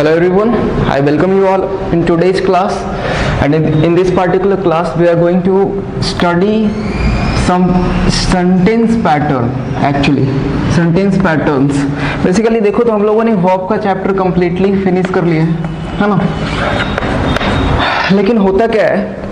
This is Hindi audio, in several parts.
Hello everyone, I welcome you all in today's class, and in this particular class we are going to study some sentence pattern. Actually sentence patterns basically देखो तो हम लोगों ने वर्ब का चैप्टर completely फिनिश कर लिया है ना, लेकिन होता क्या है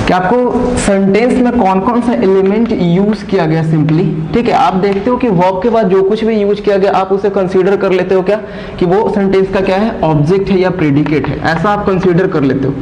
कि आपको सेंटेंस में कौन कौन सा एलिमेंट यूज किया गया सिंपली, ठीक है। आप देखते हो कि वर्ब के बाद जो कुछ भी यूज किया गया आप उसे कंसीडर कर लेते हो क्या कि वो सेंटेंस का क्या है, ऑब्जेक्ट है या प्रेडिकेट है, ऐसा आप कंसीडर कर लेते हो,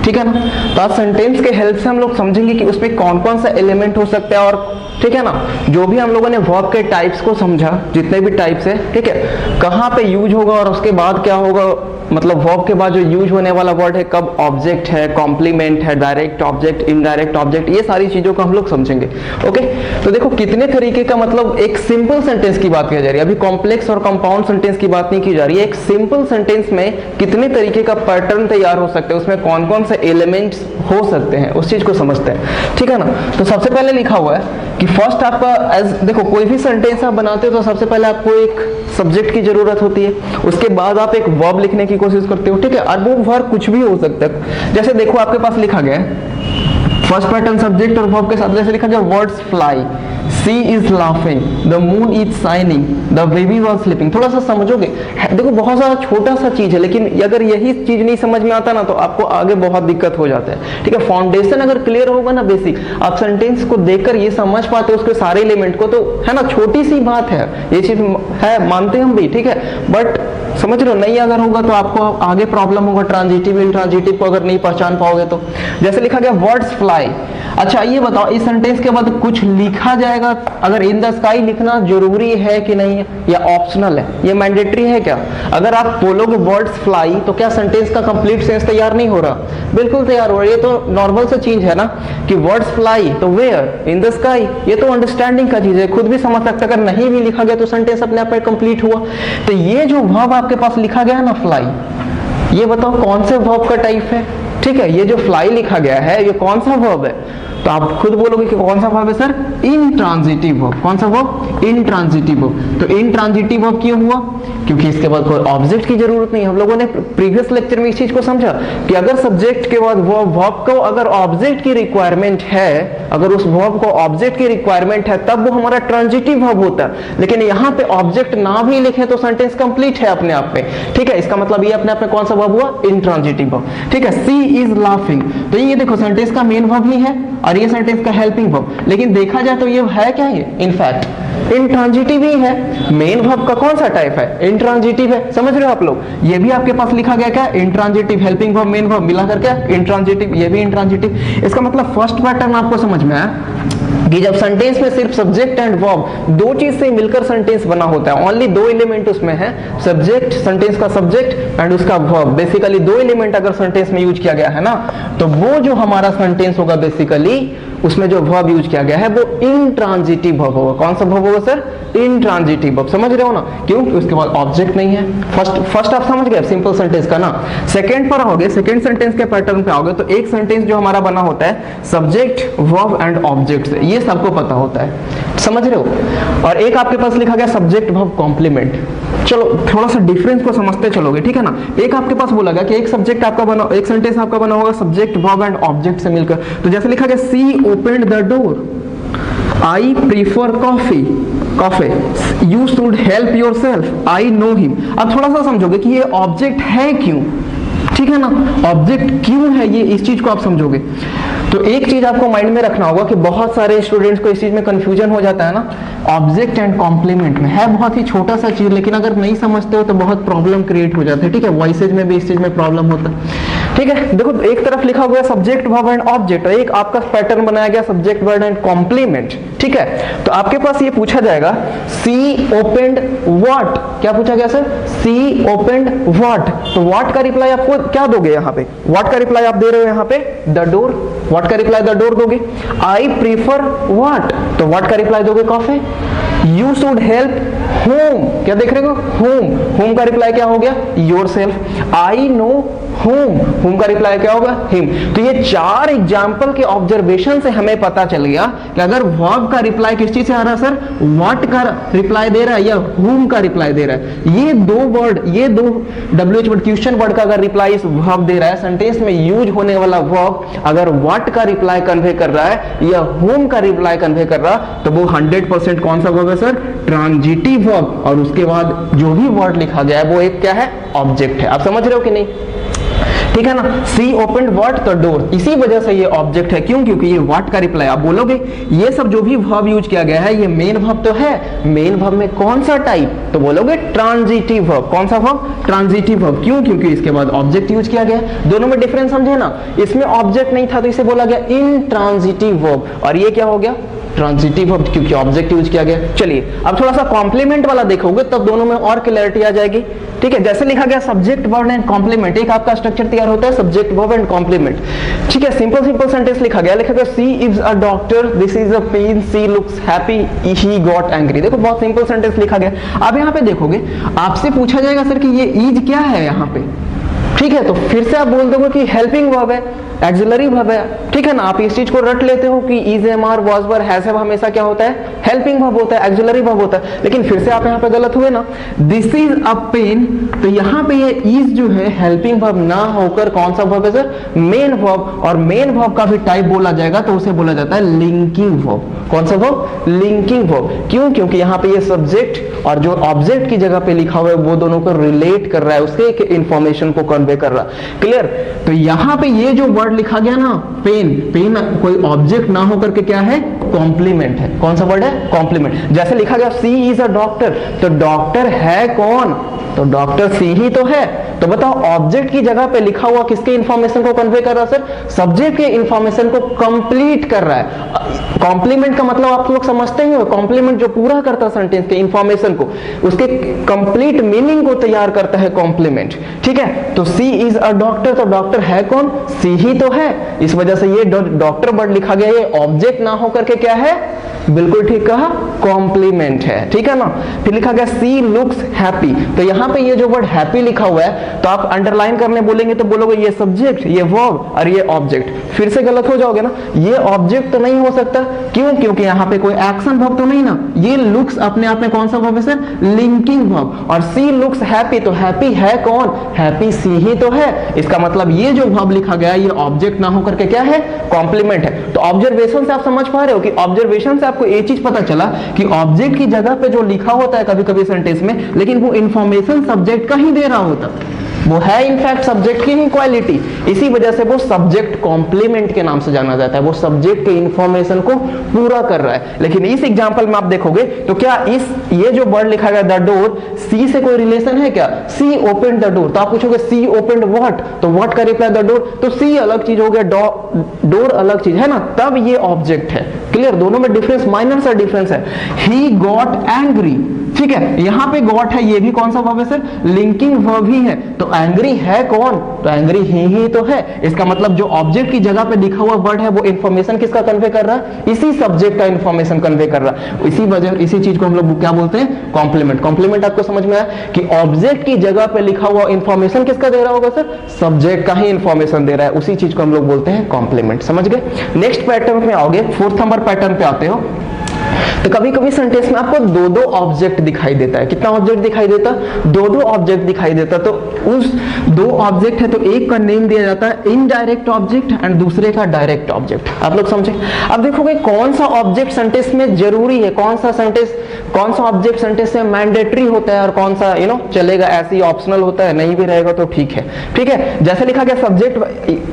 ठीक है ना। तो आज सेंटेंस के हेल्प से हम लोग समझेंगे कि उसमें कौन कौन सा एलिमेंट हो सकता है, और ठीक है ना, जो भी हम लोगों ने वर्ब के टाइप्स को समझा, जितने भी टाइप्स है, ठीक है, कहाँ पे यूज होगा और उसके बाद क्या होगा, मतलब वर्ब के बाद जो यूज होने वाला वर्ड है कब ऑब्जेक्ट है, कॉम्प्लीमेंट है, डायरेक्ट ऑब्जेक्ट, इनडायरेक्ट ऑब्जेक्ट, ये सारी चीजों को हम लोग समझेंगे। ओके, तो देखो कितने तरीके का, मतलब एक सिंपल सेंटेंस की बात की जा रही है, अभी कॉम्प्लेक्स और कंपाउंड सेंटेंस की बात नहीं की जा रही है। एक सिंपल सेंटेंस में कितने तरीके का पैटर्न तैयार हो सकते हैं, उसमें कौन कौन से एलिमेंट्स हो सकते हैं, उस चीज को समझते हैं, ठीक है ना। तो सबसे पहले लिखा हुआ है कि फर्स्ट आपका देखो कोई भी सेंटेंस आप बनाते हो तो सबसे पहले आपको एक सब्जेक्ट की जरूरत होती है, उसके बाद आप एक वर्ब लिखने की कोशिश करते हो, ठीक है। और वो वर्ब कुछ भी हो सकता है, जैसे देखो आपके पास लिखा गया है फर्स्ट पैटर्न सब्जेक्ट और वर्ब के साथ, जैसे लिखा गया birds fly, she is laughing, the moon is shining, the baby was sleeping. थोड़ा सा समझोगे, देखो बहुत सारा छोटा सा चीज है, लेकिन अगर यही चीज नहीं समझ में आता ना तो आपको आगे बहुत दिक्कत हो जाता है, ठीक है। फाउंडेशन अगर क्लियर होगा ना, बेसिक, आप सेंटेंस को देखकर ये समझ पाते हो उसके सारे एलिमेंट को, तो है ना, छोटी सी बात है, ये चीज है, मानते हम भी, ठीक है, बट समझ रहे हो, नहीं अगर होगा तो आपको आगे प्रॉब्लम होगा, ट्रांजिटिव इंट्रांजिटिव को अगर नहीं पहचान पाओगे तो। जैसे लिखा गया वर्ड्स फ्लाई, अच्छा ये बताओ इस सेंटेंस के बाद कुछ लिखा जाएगा, अगर इन द स्काई लिखना जरूरी है कि नहीं है, या ऑप्शनल है, ये मैंडेटरी है क्या? अगर आप बोलोगे वर्ड्स फ्लाई तो क्या सेंटेंस का कंप्लीट सेंस तैयार नहीं हो रहा? बिल्कुल तैयार हो रहा है, ये तो नॉर्मल सा चीज है ना कि वर्ड्स फ्लाई तो वेयर, इन द स्काई, ये तो अंडरस्टैंडिंग का चीज है, खुद भी समझ सकते। अगर नहीं भी लिखा गया तो सेंटेंस अपने आप में कंप्लीट हुआ। तो ये जो वर्ब आपके पास लिखा गया है ना फ्लाई, ये बताओ कौन से वर्ब का टाइप है, ठीक है। ये जो फ्लाई लिखा गया है ये कौन सा वर्ब है, तो आप खुद बोलोगे कि कौन सा वर्ब है सर, इंट्रांजिटिव वर्ब। कौन सा वर्ब? Intransitive verb. तो इंट्रांजिटिव वर्ब क्यों हुआ? क्योंकि इसके बाद कोई ऑब्जेक्ट की जरूरत नहीं। हम लोगों ने प्रीवियस लेक्चर में इस चीज को समझा कि अगर सब्जेक्ट के बाद वर्ब को अगर ऑब्जेक्ट की रिक्वायरमेंट है, अगर उस वर्ब को ऑब्जेक्ट की रिक्वायरमेंट है तब वो हमारा ट्रांजिटिव वर्ब होता है, लेकिन यहाँ पे ऑब्जेक्ट ना भी लिखे तो सेंटेंस कंप्लीट है अपने आप में, ठीक है। इसका मतलब ये अपने आप में कौन सा वर्ब हुआ? इंट्रांजिटिव वर्ब, ठीक है। सी इज लाफिंग, तो ये देखो सेंटेंस का मेन वर्ब ही है और ये सेंटेंस का हेल्पिंग वर्ब, लेकिन देखा जाए तो ये है क्या, ये इनफैक्ट इंट्रांजिटिव ही है। मेन वर्ब का कौन सा टाइप है? इंट्रांजिटिव है। समझ रहे हो आप लोग, ये भी आपके पास लिखा गया क्या, intransitive, helping verb, main verb मिलाकर क्या इंट्रांजिटिव, ये भी इंट्रांजिटिव। इसका मतलब फर्स्ट पैटर्न आपको समझ में आया कि जब सेंटेंस में सिर्फ सब्जेक्ट एंड वर्ब दो चीज से मिलकर सेंटेंस बना होता है, ओनली दो एलिमेंट उसमें है, सब्जेक्ट, सेंटेंस का सब्जेक्ट एंड उसका वर्ब, बेसिकली दो एलिमेंट अगर सेंटेंस में यूज किया गया है ना, तो वो जो हमारा सेंटेंस होगा बेसिकली उसमें जो वर्ब यूज किया गया है वो इंट्रांजिटिव वर्ब होगा। कौन सा वर्ब होगा सर? Intransitive verb. समझ रहे हो ना, क्यों? उसके बाद ऑब्जेक्ट नहीं है। फर्स्ट आप समझ गए सिंपल सेंटेंस का ना। सेकंड पर आओगे, सेकंड सेंटेंस के पैटर्न पे आओगे तो एक सेंटेंस जो हमारा बना होता है सब्जेक्ट, वर्ब एंड ऑब्जेक्ट से, ये सबको पता होता है, समझ रहे हो। और एक आपके पास लिखा गया सब्जेक्ट वर्ब कॉम्प्लीमेंट। चलो थोड़ा सा डिफरेंस को समझते चलोगे, ठीक है ना। एक आपके पास बोला गया कि एक सब्जेक्ट आपका बना, एक सेंटेंस आपका बना होगा सब्जेक्ट, वर्ब एंड ऑब्जेक्ट से मिलकर। तो जैसे लिखा गया she opened the door, I prefer coffee, you should help yourself, I know him. अब थोड़ा सा समझोगे कि ये ऑब्जेक्ट है क्यों, ठीक है ना, ऑब्जेक्ट क्यों है ये, इस चीज को आप समझोगे। तो एक चीज आपको माइंड में रखना होगा कि बहुत सारे स्टूडेंट्स को इस चीज में कंफ्यूजन हो जाता है ना, ऑब्जेक्ट एंड कॉम्प्लीमेंट में है बहुत ही छोटा सा चीज, लेकिन अगर नहीं समझते हो तो बहुत प्रॉब्लम क्रिएट हो जाता है, ठीक है। वॉइसेज में भी इस चीज में प्रॉब्लम होता है, ठीक है। देखो एक तरफ लिखा हुआ है सब्जेक्ट वर्ब एंड ऑब्जेक्ट, एक आपका पैटर्न बनाया गया सब्जेक्ट वर्ब एंड कॉम्प्लीमेंट, ठीक है। तो आपके पास ये पूछा जाएगा सी ओपनड व्हाट, क्या पूछा गया सर? सी ओपनड व्हाट, तो व्हाट का रिप्लाई आपको क्या दोगे यहाँ पे? व्हाट का रिप्लाई आप दे रहे हो यहाँ पे द डोर, व्हाट का रिप्लाई द डोर दोगे। आई प्रीफर व्हाट, तो व्हाट का रिप्लाई दोगे coffee. You should help home, क्या देख रहे हो, होम, होम का रिप्लाई क्या हो गया? योरसेल्फ। आई नो whom का रिप्लाई क्या होगा? him। तो ये 4 एग्जाम्पल के ऑब्जर्वेशन से हमें पता चल गया कि अगर verb का रिप्लाई किस चीज से आ रहा है सर, what का रिप्लाई दे रहा है या whom का रिप्लाई दे रहा है, ये दो वर्ड, ये दो WH वर्ड, क्वेश्चन वर्ड का अगर रिप्लाई इस verb दे रहा है, सेंटेंस में यूज होने वाला verb अगर what का रिप्लाई कन्वे कर रहा है या whom का रिप्लाई कन्वे कर रहा, तो वो 100% कौन सा वर्ब है सर? Transitive verb. और उसके बाद जो भी वर्ड लिखा गया है वो एक क्या है? ऑब्जेक्ट है। आप समझ रहे हो कि नहीं? ठीक है ना। सी ओपन व्हाट द डोर, इसी वजह से ये ऑब्जेक्ट है। क्यों? क्योंकि ये व्हाट का रिप्लाई आप बोलोगे, ये सब जो भी वर्ब यूज किया गया है ये मेन वर्ब तो है, मेन वर्ब में कौन सा टाइप? तो बोलोगे ट्रांजिटिव वर्ब। कौन सा वर्ब? Transitive verb. क्यों? क्योंकि इसके बाद ऑब्जेक्ट यूज किया गया। दोनों में डिफरेंस समझे ना, इसमें ऑब्जेक्ट नहीं था तो इसे बोला गया इंट्रांजिटिव वर्ब, और ये क्या हो गया? ट्रांजिटिव वर्ब, क्योंकि ऑब्जेक्ट यूज किया गया। चलिए अब थोड़ा सा कॉम्प्लीमेंट वाला देखोगे तब दोनों में और क्लैरिटी आ जाएगी। ठीक है, जैसे लिखा गया सब्जेक्ट वर्ब एंड कॉम्प्लीमेंट, एक आपका स्ट्रक्चर तैयार होता है सब्जेक्ट वर्ब एंड कॉम्प्लीमेंट। ठीक है, सिंपल सेंटेंस लिखा गया she is a doctor, this is a pen, she looks happy, he got angry. देखो बहुत सिंपल सेंटेंस लिखा गया। अब यहाँ पे देखोगे आपसे पूछा जाएगा सर कि ये इज क्या है यहाँ पे। ठीक है, तो फिर से आप बोल दोगे कि हेल्पिंग वर्ब है, एक्सिलरी वर्ब है। ठीक है ना, आप इस चीज को रट लेते हो कि is, am, are, was, were, has, have हमेशा क्या होता है? हेल्पिंग वर्ब होता है, एक्सिलरी वर्ब होता है। लेकिन फिर से आप यहाँ पे गलत हुए ना, दिस इज अ पेन, तो यहाँ पे ये इज जो है हेल्पिंग वर्ब ना होकर कौन सा वर्ब है सर? Main verb. और मेन वर्ब का भी टाइप बोला जाएगा तो उसे बोला जाता है लिंकिंग वर्ब। कौन सा वर्ब? Linking verb. क्यों? क्योंकि यहाँ पे ये सब्जेक्ट और जो ऑब्जेक्ट की जगह पे लिखा हुआ है वो दोनों को रिलेट कर रहा है, उसके एक इंफॉर्मेशन को कन्वे कर रहा है। क्लियर? तो यहाँ पे ये जो वर्ड लिखा गया ना पेन, पेन कोई ऑब्जेक्ट ना होकर के क्या है? कॉम्प्लीमेंट है। कौन सा वर्ड है? कॉम्प्लीमेंट। जैसे लिखा गया सी इज अ डॉक्टर, तो डॉक्टर है कौन? तो डॉक्टर सी ही तो है। तो बताओ ऑब्जेक्ट की जगह पे लिखा हुआ किसके इंफॉर्मेशन को कन्वे कर रहा है सर? सब्जेक्ट के इंफॉर्मेशन को कंप्लीट कर रहा है। कॉम्प्लीमेंट का मतलब आप लोग समझते ही हो, कॉम्प्लीमेंट जो पूरा करता है सेंटेंस के इंफॉर्मेशन को, उसके कंप्लीट मीनिंग को तैयार करता है कॉम्प्लीमेंट। ठीक है, तो सी इज अ डॉक्टर, तो डॉक्टर है कौन? सी ही तो है। इस वजह से ये डॉक्टर वर्ड लिखा गया, ये ऑब्जेक्ट ना होकर के क्या है? बिल्कुल ठीक कहा, कॉम्प्लीमेंट है। ठीक है ना। फिर लिखा गया सी लुक्स हैप्पी, तो यहाँ पे ये जो वर्ड हैप्पी लिखा हुआ है तो आप अंडरलाइन करने बोलेंगे तो बोलोगे ये सब्जेक्ट, ये वर्ब और ये ऑब्जेक्ट। फिर से गलत हो जाओगे ना, ये ऑब्जेक्ट तो नहीं हो सकता। क्यों? क्योंकि यहाँ पे कोई एक्शन वर्ब तो नहीं ना। ये लुक्स अपने आप में कौन सा वर्ब है सर? Linking verb. और सी लुक्स हैप्पी, तो हैप्पी है कौन? हैप्पी सी ही तो है। इसका मतलब ये जो वर्ब लिखा गया ये ऑब्जेक्ट ना होकर के क्या है? कॉम्प्लीमेंट है। तो ऑब्जर्वेशन से आप समझ पा रहे हो कि ऑब्जर्वेशन से आपको एक चीज पता चला कि ऑब्जेक्ट की जगह पे जो लिखा होता है कभी कभी सेंटेंस में, लेकिन वो इंफॉर्मेशन सब्जेक्ट का ही दे रहा होता, वो है इनफैक्ट सब्जेक्ट की ही क्वालिटी। इसी वजह से वो सब्जेक्ट कॉम्प्लीमेंट के नाम से जाना जाता है, वो सब्जेक्ट के इंफॉर्मेशन को पूरा कर रहा है। लेकिन इस एग्जांपल में आप देखोगे तो क्या ये जो वर्ड लिखा गया द डोर, सी से कोई रिलेशन है क्या? सी ओपन द डोर, तो आप पूछोगे सी ओपन व्हाट, तो व्हाट का रिप्लाई द डोर, तो सी अलग चीज हो गया, डोर अलग चीज है ना, तब ये ऑब्जेक्ट है। क्लियर? दोनों में डिफरेंस, माइनर सा डिफरेंस है। ही गॉट एंग्री, ठीक है, यहां पे गॉट है, ये भी कौन सा वर्ब है सर? लिंकिंग वर्ब ही है। तो एंग्री है कौन? तो एंग्री ही तो है। इसका मतलब जो ऑब्जेक्ट की जगह पे लिखा हुआ वर्ड है वो इंफॉर्मेशन किसका कन्वे कर रहा है? इसी सब्जेक्ट का इंफॉर्मेशन कन्वे कर रहा है। इसी चीज को हम लोग क्या बोलते हैं? कॉम्प्लीमेंट। कॉम्प्लीमेंट आपको समझ में आया कि ऑब्जेक्ट की जगह पे लिखा हुआ इंफॉर्मेशन किसका दे रहा होगा सर? सब्जेक्ट का ही इंफॉर्मेशन दे रहा है, उसी चीज को हम लोग बोलते हैं कॉम्प्लीमेंट। समझ गए? नेक्स्ट पैटर्न पे आओगे, 4th नंबर पैटर्न पे आते हो, तो कभी कभी सेंटेंस में आपको दो ऑब्जेक्ट दिखाई देता है। कितना ऑब्जेक्ट दिखाई देता? दो ऑब्जेक्ट दिखाई देता। तो उस दो ऑब्जेक्ट है तो एक का नेम दिया जाता है इनडायरेक्ट ऑब्जेक्ट एंड दूसरे का डायरेक्ट ऑब्जेक्ट। आप लोग समझे? अब देखोगे कौन सा ऑब्जेक्ट सेंटेंस में जरूरी है, कौन सा ऑब्जेक्ट सेंटेंस में मैंडेटरी होता है और कौन सा चलेगा, ऐसे ही ऑप्शनल होता है, नहीं भी रहेगा तो ठीक है। ठीक है, जैसे लिखा गया सब्जेक्ट,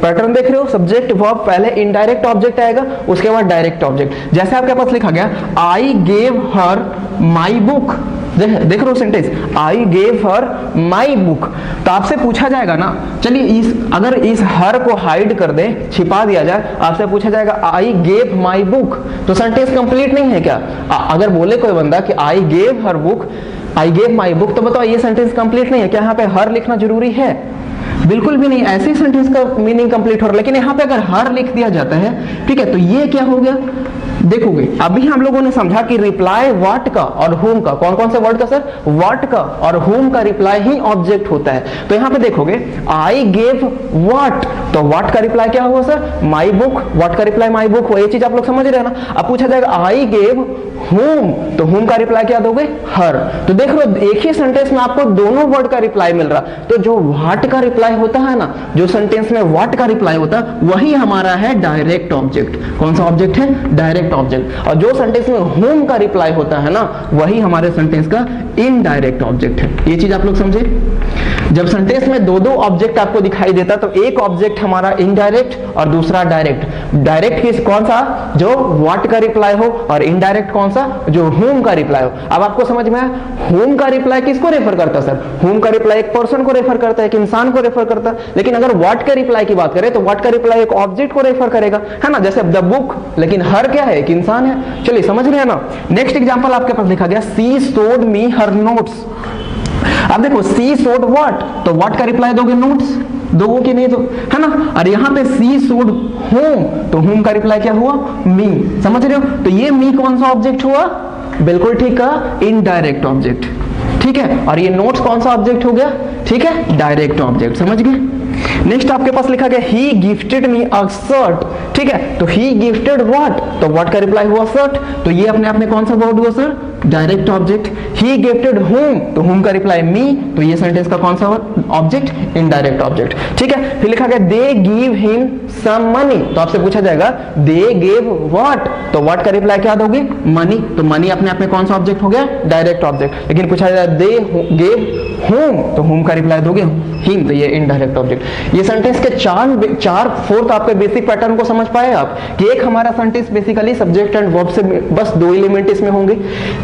पैटर्न देख रहे हो, सब्जेक्ट वर्ब पहले इनडायरेक्ट ऑब्जेक्ट आएगा, उसके बाद डायरेक्ट ऑब्जेक्ट। जैसे आपके पास लिखा गया I gave her my book, देख रहे हो sentence, I gave her my book, तो आपसे पूछा जाएगा ना, चलिए अगर इस हर को हाइड कर दे, छिपा दिया जाए, आपसे पूछा जाएगा आई गेव माई बुक, तो सेंटेंस कंप्लीट नहीं है क्या? अगर बोले कोई बंदा कि I gave her book, I gave my book, तो बताओ ये सेंटेंस कंप्लीट नहीं है क्या? यहाँ पे हर लिखना जरूरी है? बिल्कुल भी नहीं, ऐसे ही सेंटेंस का मीनिंग कंप्लीट हो रहा है। लेकिन यहाँ पे अगर हर लिख दिया जाता है, ठीक है, तो ये क्या हो गया, देखोगे अभी हम लोगों ने समझा कि रिप्लाई व्हाट का और होम का, कौन कौन से वर्ड का सर, व्हाट का और होम का रिप्लाई ही ऑब्जेक्ट होता है। तो यहाँ पे देखोगे आई गेव व्हाट, तो व्हाट का रिप्लाई क्या हुआ सर, माई बुक, व्हाट का रिप्लाई माई बुक हुआ। ये चीज आप लोग समझ रहे हैं ना। अब पूछा जाएगा आई गेव होम, तो होम का रिप्लाई क्या दोगे, हर। तो देख लो एक ही सेंटेंस में आपको दोनों वर्ड का रिप्लाई मिल रहा। तो जो व्हाट का रिप्लाई होता है ना, जो सेंटेंस में व्हाट का रिप्लाई होता है, वही हमारा है डायरेक्ट ऑब्जेक्ट। कौन सा ऑब्जेक्ट है, डायरेक्ट ऑब्जेक्ट। और जो सेंटेंस में होम का रिप्लाई होता है ना, वही हमारे सेंटेंस का इनडायरेक्ट ऑब्जेक्ट है। ये चीज आप लोग समझे। जब सेंटेंस में दो दो ऑब्जेक्ट आपको दिखाई देता, तो एक ऑब्जेक्ट हमारा इनडायरेक्ट और दूसरा डायरेक्ट। डायरेक्ट किस, कौन सा, जो व्हाट का रिप्लाई हो, और इनडायरेक्ट कौन सा, जो होम का रिप्लाई हो। अब आपको समझ में आया, होम का रिप्लाई किसको रेफर करता है सर, होम का रिप्लाई एक पर्सन को रेफर करता है, एक इंसान को रेफर करता है। लेकिन अगर व्हाट का रिप्लाई की बात करें, तो व्हाट का रिप्लाई एक ऑब्जेक्ट को रेफर करेगा, है ना, जैसे द बुक। लेकिन हर क्या है, एक इंसान है। चलिए समझ रहे हैं ना। नेक्स्ट एग्जांपल आपके पास लिखा गया, सी सोड मी हर नोट्स। अब देखो सी सोड व्हाट, तो व्हाट का रिप्लाई दोगे नोट्स, दोगे कि नहीं, तो है ना। और यहाँ पे सी सोड होम, तो होम का रिप्लाई क्या हुआ, मी। समझ रहे हो। तो ये मी कौन सा ऑब्जेक्ट हुआ, बिल्कुल ठीक है, इनडायरेक्ट ऑब्जेक्ट, ठीक है। और ये नोट्स कौन सा ऑब्जेक्ट हो गया, ठीक है, डायरेक्ट ऑब्जेक्ट। समझ गए। नेक्स्ट आपके पास लिखा गया he gifted me a shirt, ठीक है। तो ही गिफ्टेड व्हाट, तो व्हाट का रिप्लाई हुआ शर्ट, तो ये अपने आप में कौन सा वर्ड हुआ सर, डायरेक्ट ऑब्जेक्ट। ही गिफ्टेड होम, तो होम का रिप्लाई मी, तो ये सेंटेंस का कौन सा ऑब्जेक्ट, इनडायरेक्ट ऑब्जेक्ट, ठीक है। फिर लिखा गया they give him some money, तो आपसे पूछा जाएगा दे गिव व्हाट, तो व्हाट का रिप्लाई क्या दोगे, मनी, तो मनी अपने आप में कौन सा ऑब्जेक्ट हो गया, डायरेक्ट ऑब्जेक्ट। लेकिन पूछा जाएगा दे गिव होम, तो होम का रिप्लाई दोगे हिम, तो ये इनडायरेक्ट ऑब्जेक्ट। ये सेंटेंस के चार फोर्थ आपके बेसिक पैटर्न को समझ पाए आप, कि एक हमारा sentence basically subject and verb से बस दो एलिमेंट इसमें होंगे।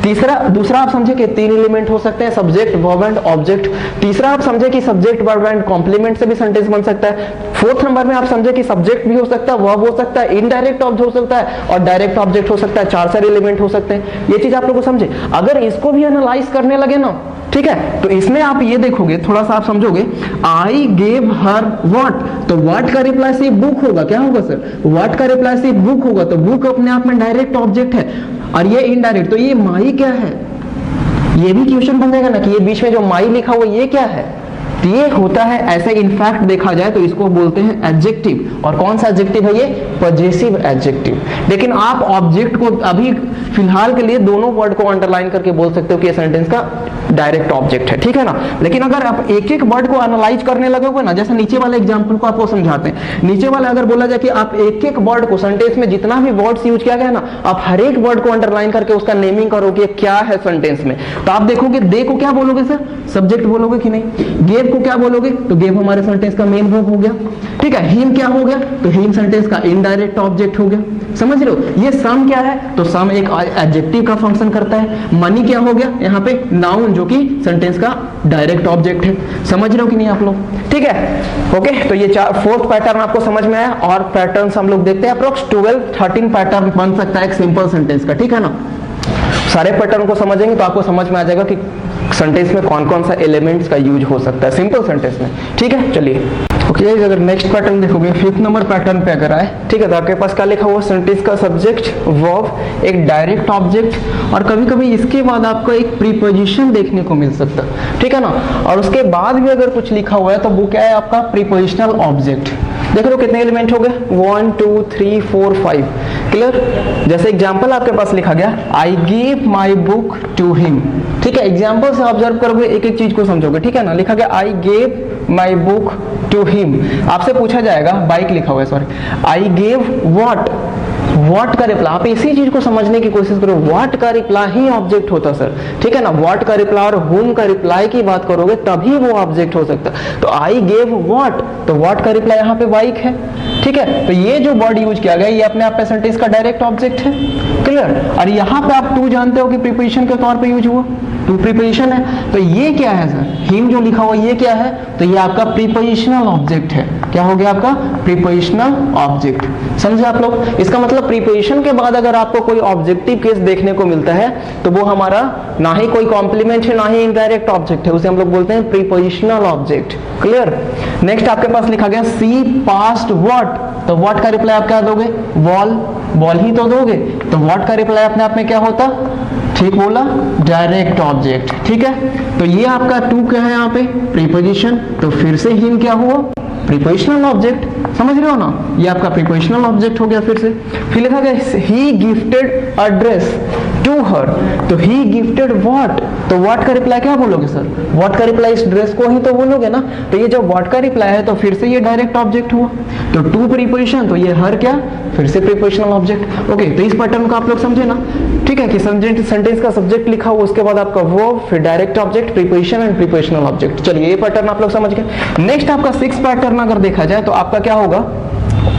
दूसरा आप समझे कि तीन एलिमेंट हो सकते हैं, सब्जेक्ट वर्ब एंड ऑब्जेक्ट। तीसरा आप समझे कि सब्जेक्ट वर्ब एंड कॉम्प्लीमेंट से भी सेंटेंस बन सकता है। फोर्थ नंबर में आप समझे कि सब्जेक्ट भी हो सकता है, वर्ब हो सकता है, इनडायरेक्ट ऑब्जेक्ट हो सकता है और डायरेक्ट ऑब्जेक्ट हो सकता है। चार सारे एलिमेंट हो सकते हैं। ये चीज आप लोगों को समझे। अगर इसको भी एनालाइज करने लगे ना, ठीक है, तो इसमें आप ये देखोगे, थोड़ा सा आप समझोगे, आई गेव हर व्हाट, तो व्हाट का रिप्लाई से बुक होगा, क्या होगा सर, व्हाट का रिप्लाई से बुक होगा, तो बुक अपने आप में डायरेक्ट ऑब्जेक्ट है और ये इनडायरेक्ट। तो ये माई क्या है, ये भी क्वेश्चन बन जाएगा ना कि ये बीच में जो माई लिखा हुआ ये क्या है। तो ये होता है ऐसे, इनफैक्ट देखा जाए तो इसको बोलते हैं एडजेक्टिव। और कौन सा एडजेक्टिव है ये, पजेसिव एडजेक्टिव। लेकिन आप ऑब्जेक्ट को अभी फिलहाल के लिए दोनों वर्ड को अंडरलाइन करके बोल सकते हो कि ये सेंटेंस का डायरेक्ट ऑब्जेक्ट है, ठीक है ना। लेकिन अगर आप एक एक वर्ड को एनालाइज करने लगोगे ना, जैसे नीचे वाले एग्जांपल को आपको समझाते हैं। नीचे वाले अगर बोला जाए कि आप एक एक वर्ड को, सेंटेंस में जितना भी वर्ड्स यूज किया गया ना, आप हर एक वर्ड को अंडरलाइन करके उसका नेमिंग करोगे क्या है सेंटेंस में, तो आप देखोगे दे को क्या बोलोगे सर, सब्जेक्ट बोलोगे कि नहीं। गेव को क्या बोलोगे, तो गेव हमारे सेंटेंस का मेन वर्ब हो गया, ठीक है। हिम क्या हो गया, तो हिम सेंटेंस का इनडायरेक्ट ऑब्जेक्ट हो गया। समझ रहे हो। ये सम क्या है, तो सम एक एडजेक्टिव का फंक्शन करता है। मनी क्या हो गया, यहाँ पे नाउन जो कि सेंटेंस का डायरेक्ट ऑब्जेक्ट है। समझ रहे हो कि नहीं आप लोग, ठीक है। ओके, तो ये फोर्थ पैटर्न आपको समझ में आया। और पैटर्न हम लोग देखते हैं, अप्रोक्स 12-13 पैटर्न बन सकता है एक सिंपल सेंटेंस का, ठीक है ना। सारे पैटर्न को समझेंगे तो आपको समझ में आ जाएगा कि सेंटेंस में कौन कौन सा एलिमेंट्स का यूज हो सकता है सिंपल सेंटेंस में, ठीक है। चलिए ओके, अगर नेक्स्ट पैटर्न देखोगे, 5th नंबर पैटर्न पे अगर आए, ठीक है, तो आपके पास क्या लिखा हुआ, सेंटेंस का सब्जेक्ट वर्ब, एक डायरेक्ट ऑब्जेक्ट, और कभी कभी इसके बाद आपको एक प्रीपोजिशन देखने को मिल सकता है, ठीक है ना। और उसके बाद भी अगर कुछ लिखा हुआ है तो वो क्या है, आपका प्रीपोजिशनल ऑब्जेक्ट। देख लो कितने एलिमेंट हो गए, 1 2 3 4 5, क्लियर। जैसे एग्जांपल आपके पास लिखा गया, I give my book to him, ठीक है। एग्जांपल से ऑब्जर्व करोगे, एक एक चीज को समझोगे, ठीक है ना। लिखा गया I gave my book to him, आपसे पूछा जाएगा, बाइक लिखा हुआ है sorry, I gave what, what का रिप्लाई, आप इसी चीज को समझने की कोशिश करो। व्हाट का रिप्लाई ही ऑब्जेक्ट होता सर, ठीक है ना। व्हाट का रिप्लाई और होम का रिप्लाई की बात करोगे तभी वो ऑब्जेक्ट हो सकता। तो आई गेव व्हाट, तो व्हाट का रिप्लाई यहाँ पे बाइक है, ठीक है। तो ये जो वर्ड यूज किया गया ये अपने आप में सेंटेंस का डायरेक्ट ऑब्जेक्ट है, क्लियर। और यहाँ पे आप टू जानते हो कि प्रीपोजिशन के तौर पे यूज हुआ, टू प्रीपोजिशन है। तो ये क्या है सर, हिम जो लिखा हुआ ये क्या है, तो ये आपका प्रीपोजिशनल ऑब्जेक्ट है। क्या हो गया आपका प्रीपोजिशनल ऑब्जेक्ट, समझे आप लोग। इसका मतलब प्रीपोजिशन के बाद अगर आपको कोई ऑब्जेक्टिव केस देखने को मिलता है तो वो हमारा ना ही कोई कॉम्प्लीमेंट है ना ही इनडायरेक्ट ऑब्जेक्ट है, उसे हम लोग बोलते हैं प्रीपोजिशनल ऑब्जेक्ट। क्लियर। नेक्स्ट आपके पास लिखा गया सी पास्ट व्हाट, तो व्हाट का रिप्लाई आप क्या दोगे, वॉल, बॉल ही तो दोगे, तो व्हाट का रिप्लाई अपने आप में क्या होता, ठीक बोला, डायरेक्ट ऑब्जेक्ट। ठीक है, तो ये आपका टू क्या है यहाँ पे प्रीपोजिशन, तो फिर से हिम क्या हुआ, प्रीपोजिशनल ऑब्जेक्ट। समझ रहे हो ना, ये आपका प्रीपोजिशनल ऑब्जेक्ट हो गया। फिर लिखा गया he gifted a dress to her, तो ही गिफ्टेड व्हाट, तो व्हाट का रिप्लाई क्या बोलोगे सर, व्हाट का रिप्लाई इस ड्रेस को ही तो बोलोगे ना, तो ये जो व्हाट का रिप्लाई है तो फिर से ये डायरेक्ट ऑब्जेक्ट हुआ। तो टू प्रीपोजिशन, तो ये हर क्या, फिर से प्रीपोजिशनल ऑब्जेक्ट। ओके, तो इस पैटर्न को आप लोग समझे ना। ठीक है, कि सेंटेंस का सब्जेक्ट लिखा हुआ, उसके बाद आपका वर्ब, फिर direct object, preposition and prepositional object. चलिए ये पैटर्न आप लोग समझ गए। नेक्स्ट आपका सिक्स पैटर्न अगर देखा जाए तो आपका क्या होगा,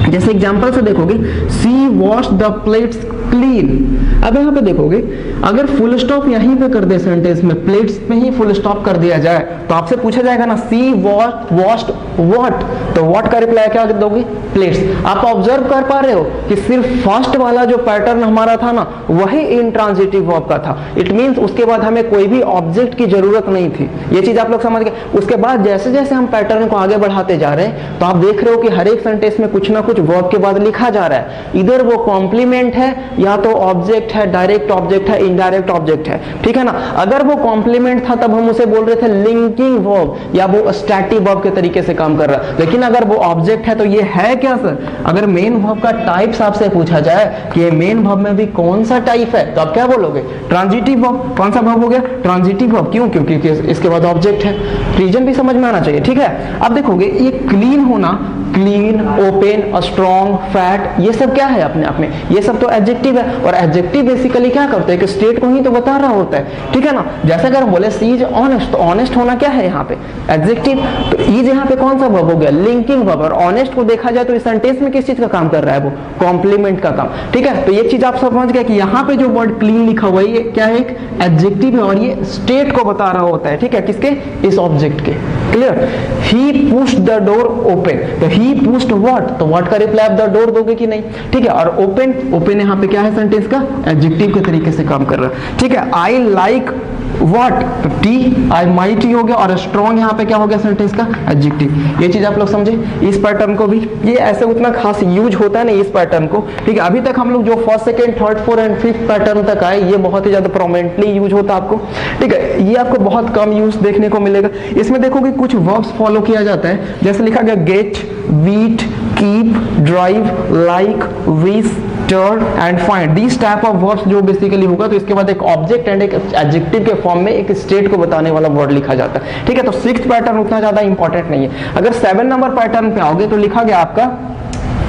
जैसे एग्जांपल से देखोगे, सी वॉश द प्लेट्स क्लीन। अब यहाँ पे देखोगे, अगर फुल स्टॉप यहीं पे कर दे सेंटेंस में, प्लेट्स में ही फुल स्टॉप कर दिया जाए तो आपसे पूछा जाएगा ना सी वॉश्ड व्हाट, तो व्हाट का रिप्लाई क्या दोगे, प्लेट्स। आप ऑब्जर्व कर पा रहे हो कि सिर्फ फर्स्ट वाला जो पैटर्न हमारा था ना वही इंट्रांजिटिव वर्ब का था। इट मींस उसके बाद हमें कोई भी ऑब्जेक्ट की जरूरत नहीं थी। ये चीज आप लोग समझ गए। उसके बाद जैसे जैसे हम पैटर्न को आगे बढ़ाते जा रहे हैं तो आप देख रहे हो कि हर एक सेंटेंस में कुछ ना कुछ वर्ब के बाद लिखा जा रहा है, इधर वो कॉम्प्लीमेंट है या तो ऑब्जेक्ट है, डायरेक्ट ऑब्जेक्ट है, इनडायरेक्ट ऑब्जेक्ट है। ठीक है ना, अगर वो कॉम्प्लीमेंट था तब हम उसे बोल रहे थे लिंकिंग वर्ब या वो स्टैटिक वर्ब के तरीके से काम कर रहा है, लेकिन अगर वो ऑब्जेक्ट है तो ये है क्या सर। अगर मेन वर्ब का टाइप आपसे पूछा जाए कि ये मेन वर्ब में भी कौन सा टाइप है तो आप क्या बोलोगे, ट्रांजिटिव वर्ब। कौन सा वर्ब हो गया, ट्रांजिटिव वर्ब। क्यों, क्योंकि इसके बाद ऑब्जेक्ट है। रीजन भी समझ में आना चाहिए। ठीक है, अब देखोगे ये क्लीन होना, क्लीन, ओपन, स्ट्रॉन्ग, फैट, ये सब क्या है अपने आप में, ये सब तो एडजेक्टिव है। और एडजेक्टिव बेसिकली क्या करते हैं कि स्टेट को ही तो बता रहा होता है। ठीक है ना, जैसे अगर बोले सी इज ऑनेस्ट, तो ऑनेस्ट होना क्या है यहाँ पे, एडजेक्टिव। तो इज यहाँ पे कौन सा वर्ब हो गया, लिंकिंग वर्ब। और ऑनेस्ट को देखा जाए तो इस सेंटेंस में किस चीज का काम कर रहा है, वो कॉम्प्लीमेंट का काम। ठीक है, तो ये चीज आप समझ गए कि यहाँ पे जो वर्ड क्लीन लिखा हुआ है ये क्या है, एक एडजेक्टिव है और ये स्टेट को बता रहा होता है। ठीक है, किसके, इस ऑब्जेक्ट के। Clear. He pushed the door open, तो ही पुश्ड व्हाट, तो व्हाट का रिप्लाई आप द डोर दोगे कि नहीं। ठीक है, और ओपन, ओपन यहाँ पे क्या है सेंटेंस का, एडजेक्टिव के तरीके से काम कर रहा है। ठीक है, आई लाइक व्हाट, तो टी, आई माइट ही हो गया, और स्ट्रॉन्ग यहाँ पे क्या हो गया सेंटेंस का, एडजेक्टिव। ये चीज आप लोग समझे। इस पैटर्न को भी, ये ऐसे उतना खास यूज होता है नहीं इस पैटर्न को। ठीक है, अभी तक हम लोग जो first, second, third, fourth and fifth pattern तक आए ये बहुत ही ज्यादा प्रोमिनेंटली यूज होता है आपको। ठीक है, ये आपको बहुत कम यूज देखने को मिलेगा। इसमें देखोगे कुछ वर्ब्स फॉलो किया जाता है, जैसे लिखा गया गेट, वीट, keep, drive, like, wish, turn and find. This type of words जो बेसिकली होगा तो इसके बाद एक ऑब्जेक्ट एंड एक एडजेक्टिव के फॉर्म में एक स्टेट को बताने वाला वर्ड लिखा जाता है। ठीक है, तो सिक्स्थ पैटर्न उतना ज्यादा इंपॉर्टेंट नहीं है। अगर 7 नंबर पैटर्न पे आओगे तो लिखा गया आपका,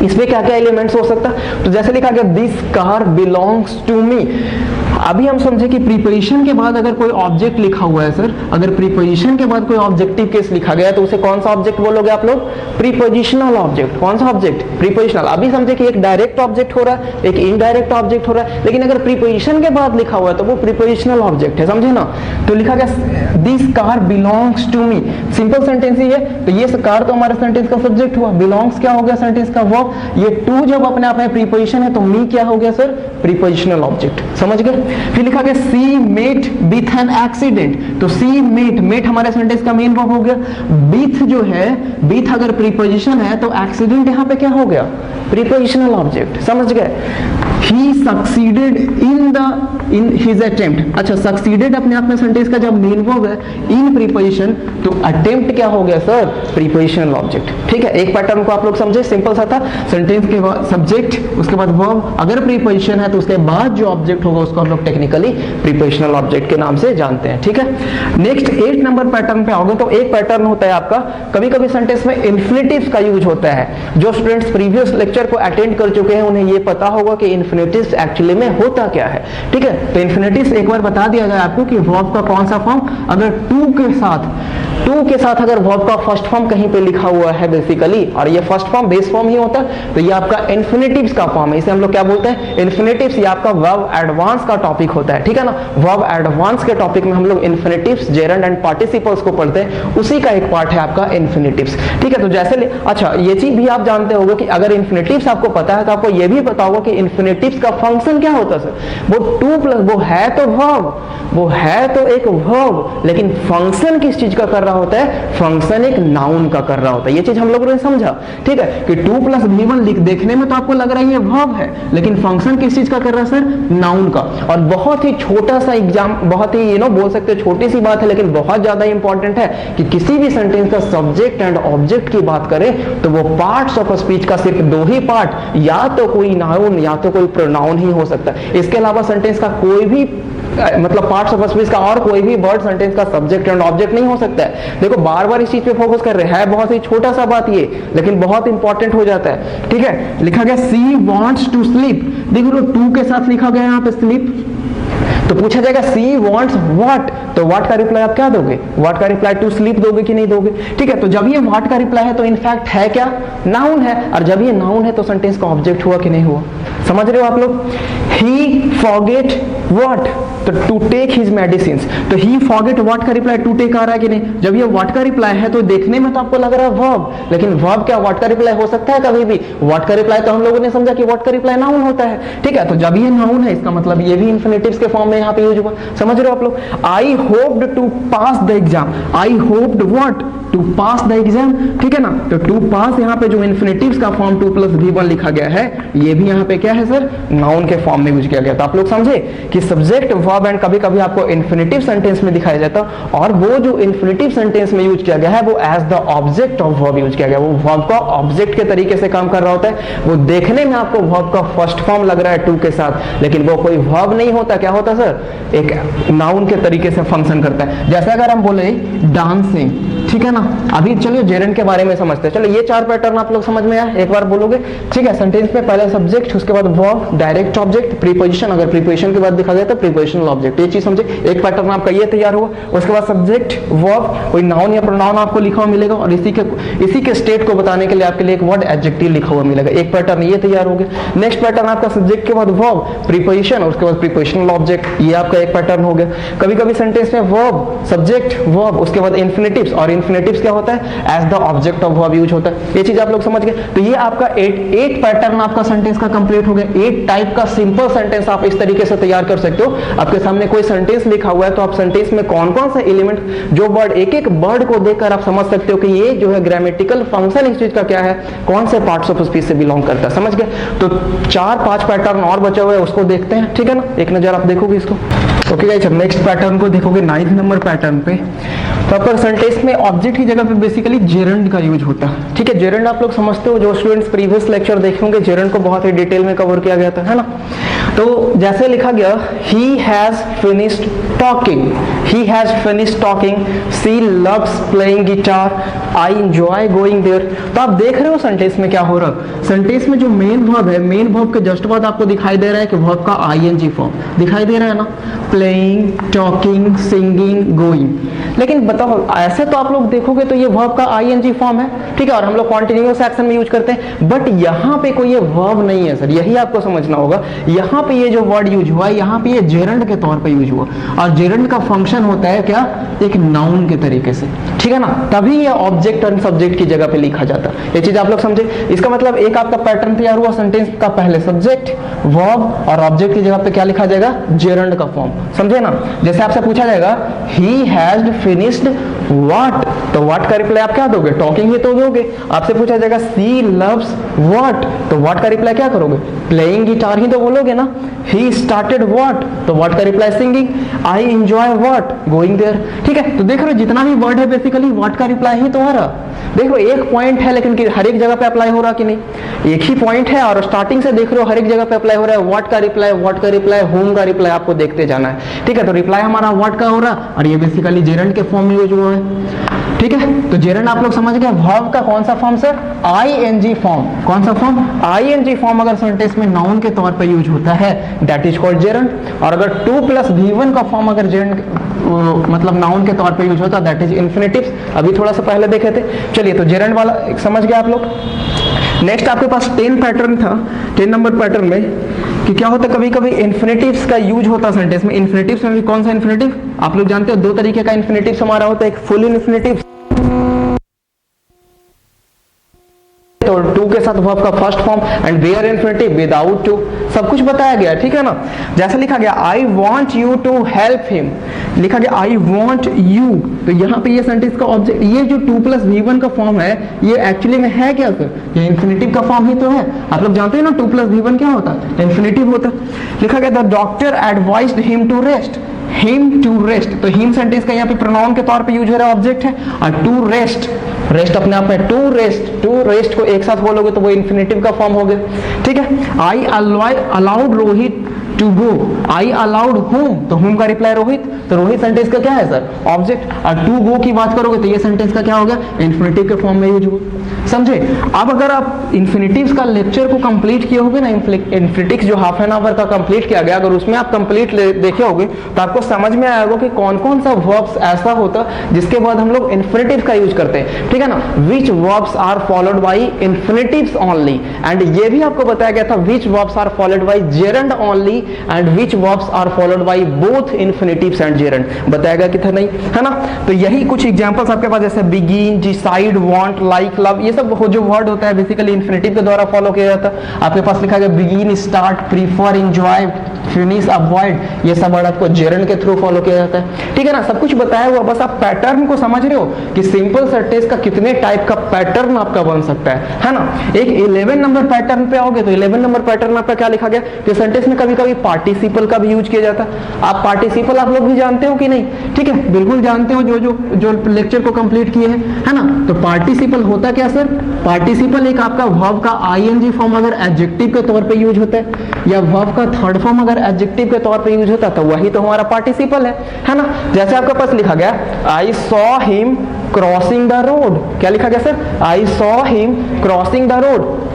इसमें क्या क्या एलिमेंट्स हो सकता है, तो जैसे लिखा गया this car belongs to me. अभी हम समझे कि प्रीपोजिशन के बाद अगर कोई ऑब्जेक्ट लिखा हुआ है सर, अगर प्रीपोजिशन के बाद कोई ऑब्जेक्टिव केस लिखा गया तो उसे कौन सा ऑब्जेक्ट बोलोगे आप लोग, प्रीपोजिशनल ऑब्जेक्ट। कौन सा ऑब्जेक्ट, प्रीपोजिशनल। अभी समझे कि एक डायरेक्ट ऑब्जेक्ट हो रहा है, एक इनडायरेक्ट ऑब्जेक्ट हो रहा है, लेकिन अगर प्रीपोजिशन के बाद लिखा हुआ है तो वो प्रीपोजिशनल ऑब्जेक्ट है, समझे ना। तो लिखा गया this car belongs to me, simple sentence ही है। तो ये कार तो हमारे सेंटेंस का सब्जेक्ट हुआ, बिलोंग्स क्या हो गया सेंटेंस का वर्ब। ये टू जब अपने आप में प्रीपोजिशन है तो मी क्या हो गया सर, प्रीपोजिशनल ऑब्जेक्ट। समझ गए। फिर लिखा गया she met with an accident, तो सी मेट, मेट हमारे सेंटेंस का मेन वर्ब हो गया। विथ जो है, विथ अगर प्रीपोजिशन है तो एक्सीडेंट यहाँ पे क्या हो गया, प्रीपोजिशनल ऑब्जेक्ट। समझ गए। ही सक्सीडेड इन हिज अटेम्प्ट, अच्छा सक्सीडेड अपने आप में सेंटेंस का जब मेन वर्ब है, इन प्रीपोजिशन, तो अटेम्प्ट क्या हो गया सर, प्रीपोजिशनल ऑब्जेक्ट। ठीक है, एक पैटर्न को आप लोग समझे, सिंपल सा था, सेंटेंस के बाद सब्जेक्ट, उसके बाद वर्ब, अगर प्रीपोजिशन है तो उसके बाद जो ऑब्जेक्ट होगा उसको हम लोग टेक्निकली प्रीपोजिशनल ऑब्जेक्ट के नाम से जानते हैं। ठीक है, नेक्स्ट 8 नंबर पैटर्न पे आओगे तो एक पैटर्न होता है आपका, कभी कभी सेंटेंस में इन्फिनिटिव्स का यूज होता है। जो स्टूडेंट्स प्रीवियस लेक्चर को अटेंड कर चुके हैं उन्हें ये पता होगा कि इन्फिनिटिव्स एक्चुअली में होता क्या है। ठीक है, तो इन्फिनिटिव्स एक बार बता दिया जाए आपको कि वर्ब का कौन सा फॉर्म, अगर टू के साथ अगर वर्ब का फर्स्ट फॉर्म कहीं पे लिखा हुआ है बेसिकली, और ये फर्स्ट फॉर्म बेस फॉर्म ही होता है, तो ये आपका इन्फिनेटिव्स का फॉर्म है, इसे हम लोग क्या बोलते हैं, इन्फिनेटिव्स। ये आपका वर्ब एडवांस का टॉपिक होता है, ठीक है ना। वर्ब एडवांस के टॉपिक में हम लोग इन्फिनेटिव्स, जेरंड एंड पार्टिसिपल्स को पढ़ते हैं, उसी का एक पार्ट है आपका इन्फिनेटिव्स, ठीक है। तो जैसे अच्छा ये चीज भी आप जानते होंगे कि अगर इन्फिनेटिव्स आपको पता है तो आपको ये भी पता होगा कि इन्फिनेटिव्स का फंक्शन क्या होता है सर, वो टू प्लस, वो है तो वर्ब, वो है तो एक वर्ब, लेकिन फंक्शन किस चीज का कर रहा होता है, फंक्शन एक नाउन का कर रहा होता है। ये चीज हम लोगों ने समझा, ठीक है, कि 2 + V1 देखने में तो आपको लग रहा है ये वर्ब है, लेकिन फंक्शन किस चीज का कर रहा है सर, नाउन का। और बहुत ही छोटा सा एग्जाम, बहुत ही बोल सकते हो छोटी सी बात है, लेकिन बहुत ज्यादा इंपॉर्टेंट है कि किसी भी सेंटेंस का सब्जेक्ट एंड ऑब्जेक्ट की बात करें तो वो पार्ट्स ऑफ स्पीच का सिर्फ 2 ही पार्ट, या तो कोई नाउन या तो कोई प्रोनाउन ही हो सकता है। इसके अलावा सेंटेंस का कोई भी मतलब पार्ट्स ऑफ स्पीच का और कोई भी वर्ड सेंटेंस का सब्जेक्ट एंड ऑब्जेक्ट नहीं हो सकता है। देखो बार बार इस चीज पे फोकस कर रहे हैं, बहुत ही छोटा सा बात ये, लेकिन बहुत इंपॉर्टेंट हो जाता है, ठीक है। लिखा गया सी वांट्स टू स्लीप, देखो टू के साथ लिखा गया यहाँ पे स्लीप, तो पूछा जाएगा सी वांट्स व्हाट, तो व्हाट का रिप्लाई आप क्या दोगे, व्हाट का रिप्लाई टू स्लीप दोगे कि नहीं दोगे, ठीक है। तो जब ये व्हाट का रिप्लाई है तो इनफैक्ट है क्या, नाउन है, और जब ये नाउन है तो सेंटेंस का ऑब्जेक्ट हुआ कि नहीं हुआ, समझ रहे हो आप लोग। ही फॉरगेट व्हाट, तो टू टेक हिज मेडिसिन्स, तो ही फॉरगेट व्हाट का रिप्लाई टू टेक आ रहा है कि नहीं, जब ये व्हाट का रिप्लाई है तो देखने में तो आपको लग रहा है वर्ब, लेकिन वर्ब क्या व्हाट का रिप्लाई हो सकता है कभी भी, व्हाट का रिप्लाई तो हम लोगों ने समझा कि व्हाट का रिप्लाई नाउन होता है, ठीक है। तो जब ये नाउन है इसका मतलब ये भी इन्फिनेटिव्स के फॉर्म में यहाँ पे यूज हुआ, समझ रहे हो आप लोग। I hoped to pass the exam, I hoped what, to pass the exam, ठीक है ना। तो टू पास यहाँ पे जो इन्फिनेटिव्स का फॉर्म 2 + V1 लिखा गया है, ये भी यहाँ पे क्या है सर, नाउन के फॉर्म में यूज किया गया। तो आप लोग समझे कि सब्जेक्ट वर्ब एंड कभी कभी आपको इन्फिनेटिव सेंटेंस में दिखाया जाता है, और वो जो इन्फिनेटिव सेंटेंस में यूज किया गया है वो as the object of verb use किया गया, वो वर्ब का ऑब्जेक्ट के तरीके से काम कर रहा होता है। वो देखने में आपको वर्ब का फर्स्ट फॉर्म लग रहा है टू के साथ, लेकिन वो कोई वर्ब नहीं होता, क्या होता सर, एक नाउन के तरीके से फंक्शन करता है। जैसे अगर हम बोले डांसिंग, ठीक है ना। अभी चलिए जेरंड के बारे में समझते हैं। चलो ये 4 पैटर्न आप लोग समझ में आया, एक बार बोलोगे, ठीक है। सेंटेंस में पहले सब्जेक्ट, उसके बाद वर्ब, डायरेक्ट ऑब्जेक्ट, प्रीपोजिशन, अगर प्रीपोजिशन के बाद दिखा गया तो प्रीपोजिशनल ऑब्जेक्ट, ये चीज समझे। एक पैटर्न आपका ये तैयार हुआ, उसके बाद सब्जेक्ट वर्ब, कोई नाउन या प्रोनाउन आपको लिखा हुआ मिलेगा, और इसी के स्टेट को बताने के लिए आपके लिए एक वर्ड एडजेक्टिव लिखा हुआ मिलेगा। एक पैटर्न ये तैयार हो गया। नेक्स्ट पैटर्न आपका सब्जेक्ट के बाद वर्ब, प्रीपोजिशन, उसके बाद प्रीपोजिशनल ऑब्जेक्ट, ये आपका एक पैटर्न हो गया। कभी कभी सेंटेंस में वर्ब, सब्जेक्ट वर्ब, उसके बाद इन्फिनेटिव्स, और इन्फिनेटिव्स क्या होता है, as the object of verb use होता है। ये चीज आप लोग समझ गए। तो ये आपका 8 पैटर्न आपका सेंटेंस का कंप्लीट हो गया। 8 टाइप का सिंपल सेंटेंस आप इस तरीके से तैयार कर सकते हो। आपके सामने कोई सेंटेंस लिखा हुआ है तो आप सेंटेंस में कौन कौन सा एलिमेंट, जो वर्ड, एक एक वर्ड को देखकर आप समझ सकते हो कि ये जो है ग्रामेटिकल फंक्शन इस चीज का क्या है, कौन से पार्ट्स ऑफ स्पीच से बिलोंग करता है, समझ गए। तो 4-5 पैटर्न और बचे हुए हैं, उसको देखते हैं, ठीक है ना। एक नजर आप देखोगे इसको, ओके गाइस। अब नेक्स्ट पैटर्न को देखोगे 9th नंबर पैटर्न पे। प्रॉपर सेंटेंस में ऑब्जेक्ट की जगह पे बेसिकली जेरंड का यूज होता है, ठीक है। जेरंड आप लोग समझते हो, जो स्टूडेंट्स प्रीवियस लेक्चर देखे होंगे, जेरंड को बहुत ही डिटेल में कवर किया गया था, है ना। तो जैसे लिखा गया, he has finished talking, he has finished talking, she loves playing guitar, I enjoy going there. तो आप देख रहे हो सेंटेंस में क्या हो रहा है, सेंटेंस में जो मेन वर्ब है, मेन वर्ब के जस्ट बाद आपको दिखाई दे रहा है कि वर्ब का आईएनजी फॉर्म दिखाई दे रहा है ना, प्लेइंग, टॉकिंग, सिंगिंग, गोइंग। लेकिन बताओ, ऐसे तो आप लोग देखोगे तो ये वर्ब का आईएनजी फॉर्म है, ठीक है, और हम लोग कॉन्टिन्यूअस एक्शन में यूज करते हैं, बट यहाँ पे कोई ये वर्ब नहीं है सर, यही आपको समझना होगा। यहाँ पे ये जो वर्ड यूज हुआ है, यहाँ पे ये जेरंड के तौर पे यूज हुआ, और जेरंड का फंक्शन होता है क्या, एक नाउन के तरीके से, ठीक है ना। तभी ये ऑब्जेक्ट और सब्जेक्ट की जगह पे लिखा जाता है। ये चीज आप लोग समझे। इसका मतलब एक आपका पैटर्न तैयार हुआ, सेंटेंस का पहले सब्जेक्ट वर्ब और ऑब्जेक्ट की जगह पे क्या लिखा जाएगा, जेरंड का फॉर्म, समझे ना। जैसे आपसे पूछा जाएगा, ही हैज फिनिश्ड व्हाट, तो व्हाट का रिप्लाई आप क्या दोगे, टॉकिंग ही तो दोगे। आपसे पूछा जाएगा, शी लव्स व्हाट, तो व्हाट का रिप्लाई क्या करोगे, प्लेइंग गिटार ही तो बोलोगे ना। ही स्टार्टेड व्हाट, तो व्हाट का reply singing. I enjoy what, going there, ठीक है। तो देख रहे हो जितना भी वर्ड है बेसिकली व्हाट का रिप्लाई ही तो आ रहा। देखो एक पॉइंट है, लेकिन हर एक जगह पे अप्लाई हो रहा कि नहीं, एक ही पॉइंट है, और स्टार्टिंग से देख रहे हो हर एक जगह पे अप्लाई हो रहा है। व्हाट का रिप्लाई, व्हाट का रिप्लाई, होम का रिप्लाई आपको देखते जाना है, ठीक है। तो रिप्लाई हमारा व्हाट का हो रहा, और ये बेसिकली जेरंड के फॉर्म में यूज हुआ है, ठीक है। तो जेरंड आप लोग समझ गए। वर्ब का कौन सा फॉर्म सर, आईएनजी फॉर्म। कौन सा फॉर्म, आईएनजी फॉर्म अगर सेंटेंस में नाउन के तौर पे यूज होता है, दैट इज कॉल्ड जेरंड। और अगर 2 + V1 का फॉर्म अगर जेरंड मतलब नाउन के तौर पे यूज होता है, दैट इज इन्फिनेटिव्स। अभी थोड़ा सा पहले देखे थे। चलिए, तो जेरंड वाला समझ गए आप लोग। नेक्स्ट आपके पास 10 पैटर्न था, 10 नंबर पैटर्न में कि क्या होता है, कभी कभी इन्फिनेटिव्स का यूज होता सेंटेंस में। इन्फिनेटिव्स में भी कौन सा इन्फिनेटिव आप लोग जानते हो, दो तरीके का इन्फिनेटिव्स हमारा होता है, एक फुल इन्फिनेटिव और टू के साथ वर्ब का first form, and where infinitive without to, सब कुछ बताया गया, ठीक है ना। जैसे लिखा गया I want you to help him, लिखा गया आई वॉन्ट यू, तो यहाँ पे ये सेंटेंस का ऑब्जेक्ट, ये जो 2+V1 का फॉर्म है ये एक्चुअली में है क्या सर, ये इन्फिनेटिव का फॉर्म ही तो है। आप लोग जानते हैं ना 2+V1 क्या होता है, इन्फिनेटिव होता है। लिखा गया the doctor advised him to rest, him to rest, तो हिम सेंटेंस का यहाँ पे प्रोनाउन के तौर पे यूज हो रहा है, ऑब्जेक्ट है, और टू रेस्ट, रेस्ट अपने आप में, टू रेस्ट को एक साथ बोलोगे तो वो इन्फिनेटिव का फॉर्म हो गया, ठीक है। I allowed Rohit to go, I allowed whom, तो होम का रिप्लाई रोहित, तो रोहित सेंटेंस का क्या है सर, ऑब्जेक्ट, और टू गो की बात करोगे तो ये सेंटेंस का क्या होगा, इन्फिनेटिव के फॉर्म में यूज हुआ, समझे। अब अगर आप इन्फिनेटिव्स का लेक्चर को कंप्लीट किए होगे ना, इन्फिनेटिव्स जो हाफ एन आवर का कंप्लीट किया गया, अगर उसमें आप कंप्लीट देखे होगे तो आपको समझ में आएगा कि कौन कौन सा वर्ब्स ऐसा होता जिसके बाद हम लोग इन्फिनेटिव का यूज करते हैं, ठीक है ना। Which verbs are followed by infinitives only, and ये भी आपको बताया गया था which verbs are followed by gerund only, and which verbs are followed by both infinitives and gerund, बताया गया कि था नहीं, है ना। तो यही कुछ एग्जांपल्स आपके पास, जैसे begin, decide, want, like, love, ये सब जो वर्ड होता है बेसिकली इन्फिनेटिव के द्वारा फॉलो किया जाता है। आपके पास लिखा गया begin, start, prefer, enjoy, finish, avoid, ये सब वर्ड आपको जेरंड के थ्रू फॉलो किया जाता है, ठीक है ना। सब कुछ बताया हुआ, बस आप पैटर्न को समझ रहे हो कि सिंपल सेंटेंस का कितने टाइप का पैटर्न आपका बन सकता है ना। एक 11 नंबर पैटर्न पे आओगे तो 11 नंबर पैटर्न में आपका क्या लिखा गया कि सेंटेंस में कभी कभी पार्टिसिपल का भी यूज किया जाता है। आप पार्टिसिपल आप लोग भी जानते हो कि नहीं, ठीक है, बिल्कुल जानते हो, जो लेक्चर को कंप्लीट किए हैं, है ना। तो पार्टिसिपल होता क्या सर, पार्टिसिपल एक आपका वर्ब का आईएनजी फॉर्म अगर एडजेक्टिव के तौर पे यूज होता है, या वर्ब का थर्ड फॉर्म अगर एडजेक्टिव के तौर पे यूज होता है, तो वही तो हमारा पार्टिसिपल है ना। जैसे आपके पास लिखा गया I saw him crossing the road, क्या लिखा गया sir, I saw him crossing the road,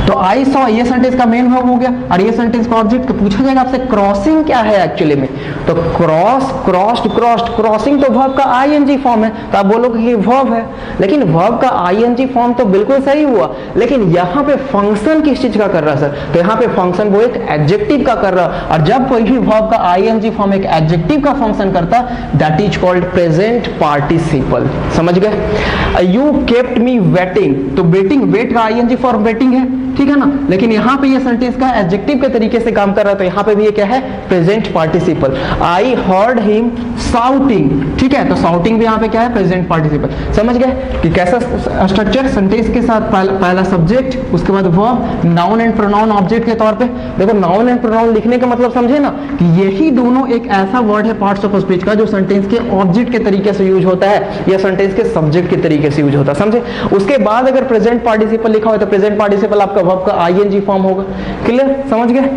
तो आई सॉ ये सेंटेंस का मेन वर्ब हो गया, और ये सेंटेंस का ऑब्जेक्ट। तो पूछा जाएगा आपसे क्रॉसिंग क्या है एक्चुअली में, तो क्रॉस, क्रॉस्ड, क्रॉस्ड, क्रॉसिंग तो वर्ब का आईएनजी फॉर्म है, तो आप बोलोगे कि वर्ब है, लेकिन वर्ब का आईएनजी फॉर्म तो बिल्कुल सही हुआ, लेकिन यहाँ पे फंक्शन किस चीज का कर रहा है सर, तो यहाँ पे फंक्शन वो एक एडजेक्टिव का कर रहा है, और जब कोई भी वर्ब का आईएनजी फॉर्म एक एडजेक्टिव का फंक्शन करता, that is called present participle, समझ गए। यू केप्ट मी वेटिंग, तो वेटिंग, वेट का आईएनजी फॉर्म वेटिंग है, ठीक है ना, लेकिन यहाँ पे ये सेंटेंस का एडजेक्टिव के तरीके से काम कर रहा है, तो यहाँ पे भी ये क्या है, present participle. I heard him shouting, ठीक है, तो शाउटिंग भी यहाँ पे क्या है, प्रेजेंट पार्टिसिपल। समझ गए कि कैसा स्ट्रक्चर, सेंटेंस के साथ पहला सब्जेक्ट, उसके बाद verb, noun and pronoun object के तौर पे। देखो नाउन एंड प्रोनाउन लिखने का मतलब समझे ना कि यही दोनों एक ऐसा वर्ड है पार्ट्स ऑफ स्पीच का जो सेंटेंस के ऑब्जेक्ट के तरीके से यूज होता है या सेंटेंस के सब्जेक्ट के तरीके से यूज होता है, समझे। उसके बाद अगर प्रेजेंट पार्टिसिपल लिखा हो तो प्रेजेंट पार्टिसिपल आपका वर्ब का आईएनजी फॉर्म होगा, क्लियर, समझ गए।